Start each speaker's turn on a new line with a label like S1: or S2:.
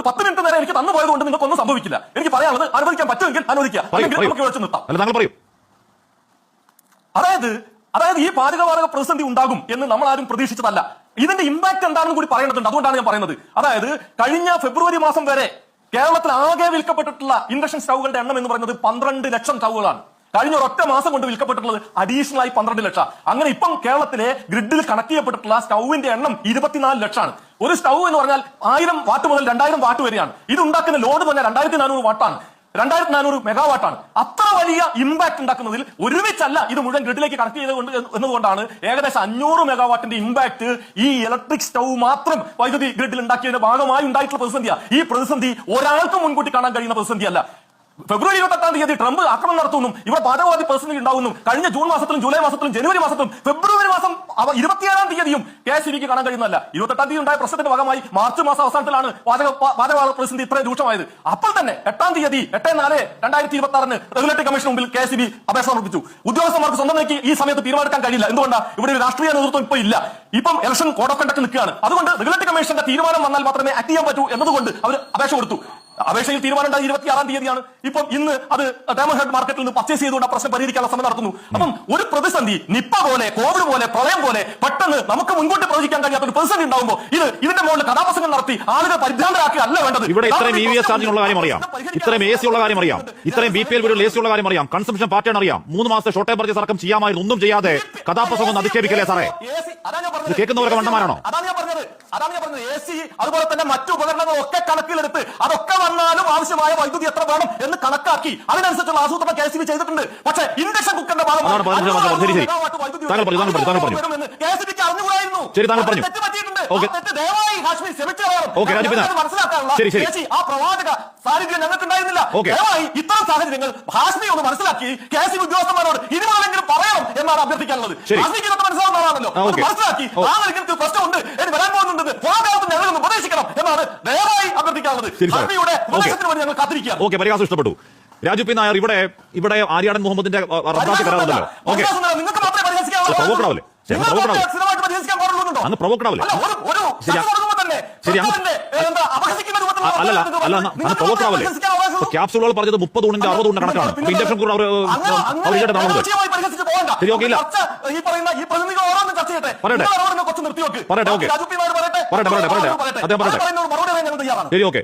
S1: 10 minute നേരം എനിക്ക് തന്നു പോയതുകൊണ്ട് നിങ്ങൾക്ക് ഒന്നും സംഭവിക്കില്ല. എനിക്ക് പറയാനുള്ളത് അനുവദിക്കാൻ പറ്റുമെങ്കിൽ അനുവദിക്കുക, അല്ലെങ്കിൽ നമുക്ക് വെച്ച് നിർത്താം. അതായത് ഈ പാചകവാതക പ്രതിസന്ധി ഉണ്ടാകും എന്ന് നമ്മൾ ആരും പ്രതീക്ഷിച്ചതല്ല. ഇതിന്റെ ഇമ്പാക്ട് എന്താണെന്ന് കൂടി പറയേണ്ടതുണ്ട്. അതുകൊണ്ടാണ് ഞാൻ പറയുന്നത്. അതായത് കഴിഞ്ഞ ഫെബ്രുവരി മാസം വരെ കേരളത്തിൽ ആകെ വിൽക്കപ്പെട്ടിട്ടുള്ള ഇൻഡക്ഷൻ സ്റ്റൗകളുടെ എണ്ണം എന്ന് പറയുന്നത് 12 ലക്ഷം സ്റ്റൗകളാണ്. കഴിഞ്ഞ ഒരൊറ്റ മാസം കൊണ്ട് വിൽക്കപ്പെട്ടിട്ടുള്ളത് അഡീഷണൽ ആയി 12 ലക്ഷം. അങ്ങനെ ഇപ്പം കേരളത്തിലെ ഗ്രിഡിൽ കണക്ട് ചെയ്യപ്പെട്ടിട്ടുള്ള സ്റ്റൗവിന്റെ എണ്ണം 24 ലക്ഷമാണ്. ഒരു സ്റ്റൗ എന്ന് പറഞ്ഞാൽ 1000 വാട്ട് മുതൽ 2000 വാട്ട് വരെയാണ്. ഇത് ഉണ്ടാക്കുന്ന ലോഡ് എന്ന് പറഞ്ഞാൽ 2400 വാട്ടാണ്, 2400 മെഗാവാട്ടാണ്. അത്ര വലിയ ഇമ്പാക്ട് ഉണ്ടാക്കുന്നതിൽ ഒരുമിച്ചല്ല ഇത് മുഴുവൻ ഗ്രിഡിലേക്ക് കണക്ട് ചെയ്തുകൊണ്ട് എന്നതുകൊണ്ടാണ് ഏകദേശം 500 മെഗാവാട്ടിന്റെ ഇമ്പാക്ട് ഈ ഇലക്ട്രിക് സ്റ്റൗ മാത്രം വൈദ്യുതി ഗ്രിഡിൽ ഉണ്ടാക്കിയതിന്റെ ഭാഗമായി ഉണ്ടായിട്ടുള്ള പ്രതിസന്ധിയാണ്. ഈ പ്രതിസന്ധി ഒരാൾക്ക് മുൻകൂട്ടി കാണാൻ കഴിയുന്ന പ്രതിസന്ധിയല്ല. ഫെബ്രുവരി 28-ാം തീയതി ട്രംപ് ആക്രമണം നടത്തുന്നു, ഇവിടെ പാചകവാദി പ്രതിസന്ധി ഉണ്ടാകുന്നു. കഴിഞ്ഞ ജൂൺ മാസത്തിലും ജൂലൈ മാസത്തിലും ജനുവരി മാസത്തിലും ഫെബ്രുവരി മാസം 27-ാം തീയതിയും KSEBക്ക് കാണാൻ കഴിയുന്നതല്ല. 28-ാം തീയതി ഉണ്ടായ പ്രശ്നത്തിന്റെ ഭാഗമായി മാർച്ച് മാസം അവസാനത്തിലാണ് പാചകവാദ പ്രതിസന്ധി ഇത്ര രൂക്ഷമായത്. അപ്പോൾ തന്നെ 8-ാം തീയതി 8/4/2026 റെഗുലേറ്ററി കമ്മീഷൻ മുമ്പിൽ KSEB അപേക്ഷ സമർപ്പിച്ചു. ഉദ്യോഗസ്ഥന്മാർക്ക് സ്വന്തം നിലയ്ക്ക് ഈ സമയത്ത് തീരുമാനിക്കാൻ കഴിയില്ല. എന്തുകൊണ്ടാണ്? ഇവിടെ ഒരു രാഷ്ട്രീയ നേതൃത്വം ഇപ്പൊ ഇല്ല. ഇപ്പം ഇലക്ഷൻ കോഡ് ഓഫ് കണ്ടക്ട് നിൽക്കുകയാണ്. അതുകൊണ്ട് റെഗുലേറ്ററി കമ്മീഷന്റെ തീരുമാനം വന്നാൽ മാത്രമേ ആക്ട് ചെയ്യാൻ പറ്റൂ എന്നതുകൊണ്ട് അവർ അപേക്ഷ കൊടുത്തു. അപേക്ഷയിൽ തീരുമാനം 26-ാം തീയതിയാണ്. ഇപ്പം ഇന്ന് അത് ഡയമണ്ട് ഹെഡ് മാർക്കറ്റിൽ നിന്ന് പർച്ചേസ് ചെയ്തുകൊണ്ട് ആ പ്രശ്നം പരിഹരിക്കാനുള്ള ശ്രമം നടത്തുന്നു. അപ്പം ഒരു പ്രതിസന്ധി നിപ്പ പോലെ, കോവിഡ് പോലെ, പ്രളയം പോലെ പെട്ടെന്ന് നമുക്ക് മുൻകൂട്ടി പ്രവചിക്കാൻ കഴിയാത്ത ഒരു പ്രതിസന്ധി ഉണ്ടാകുമ്പോൾ ഇതിന്റെ മുകളിൽ കഥാപ്രസംഗം നടത്തി ആളുകൾ പരിഭ്രാന്തരാക്കുക അല്ല വേണ്ടത്.
S2: ഇവിടെ ഇത്രയും EVS ചാർജിനുള്ള കാര്യം അറിയാം, ഇത്രയും AC ഉള്ള കാര്യം അറിയാം, ഇത്രയും BPL വീടുകൾ AC ഉള്ള കാര്യം അറിയാം, കൺസംഷൻ പാറ്റേൺ അറിയാം. 3 മാസത്തെ ഷോർട്ട് ടൈം പർച്ചേസ് അടക്കം ചെയ്യാമായിരുന്നു. ഒന്നും ചെയ്യാതെ കഥാപ്രസംഗം അധിക്ഷേപിക്കല്ലേ സാറേ? കേൾക്കുന്നവരൊക്കെ മണ്ടന്മാരാണോ?
S1: അതാണ് ഞാൻ പറഞ്ഞത്. AC അതുപോലെ തന്നെ മറ്റു ഉപകരണങ്ങളൊക്കെ കണക്കിലെടുത്ത് അതൊക്കെ വന്നാലും ആവശ്യമായ വൈദ്യുതി എത്ര വേണം എന്ന് കണക്കാക്കി അതിനനുസരിച്ചുള്ള ആസൂത്രണം KSEB ചെയ്തിട്ടുണ്ട്. പക്ഷേ ഇൻഡക്ഷൻ കുക്കറിന്റെ ഭാഗമായി KSEBക്ക് അറിഞ്ഞുകൂടായിരുന്നു. ആ പ്രവാചക സാന്നിധ്യം ഞങ്ങൾക്ക് ഉണ്ടായിരുന്നില്ല. ദയവായി ഇത്തരം സാഹചര്യങ്ങൾ ഹാഷ്മി ഒന്ന് മനസ്സിലാക്കി KSEB ഉദ്യോഗസ്ഥന്മാരോട് ഇനിമുതലെങ്കിലും പറയണം എന്നാണ് അഭ്യർത്ഥിക്കാനുള്ളത്. ഹാഷ്മിക്ക് ഇതൊക്കെ മനസ്സിലാവുന്നതാണല്ലോ, മനസ്സിലാക്കി ആ നിലയ്ക്ക് പ്രശ്നമുണ്ട്, എന്ന് വരാൻ പോകുന്നുണ്ട്, പോകാതെ ഞങ്ങളൊന്ന് ഉപദേശിക്കണം എന്നാണ് ദയവായി അഭ്യർത്ഥിക്കാനുള്ളത്. ഹാഷ്മിയുടെ ഉപദേശത്തിന് വേണ്ടി ഞങ്ങൾ കാത്തിരിക്കുക.
S2: ഓക്കെ, പരിഹാസം ഇഷ്ടപ്പെട്ടു. രാജു പി നായർ, ഇവിടെ ആര്യാടൻ മുഹമ്മദിന്റെ റദ്ദാക്കി കരാറുണ്ടല്ലോ.
S1: നിങ്ങൾക്ക് മാത്രമേ പരിഹസിക്കാവുള്ളൂ.
S2: പ്രവോക്കണാവില്ലേ? അങ്ങ് പ്രവോക്കണാവില്ലേ? ശരി, അല്ല പ്രവോക്കണാവില്ലേ? ക്യാപ്സൂളുകൾ പറഞ്ഞത് 30 ഊണിന്റെ 60 ഊണിന്റെ കണക്കാണ്. ഇൻഡക്ഷൻ കുക്കർ ശരി, ഓക്കെ, ഇല്ല പറയട്ടെ, ഓക്കെ, അദ്ദേഹം പറയട്ടെ, ശരി, ഓക്കെ.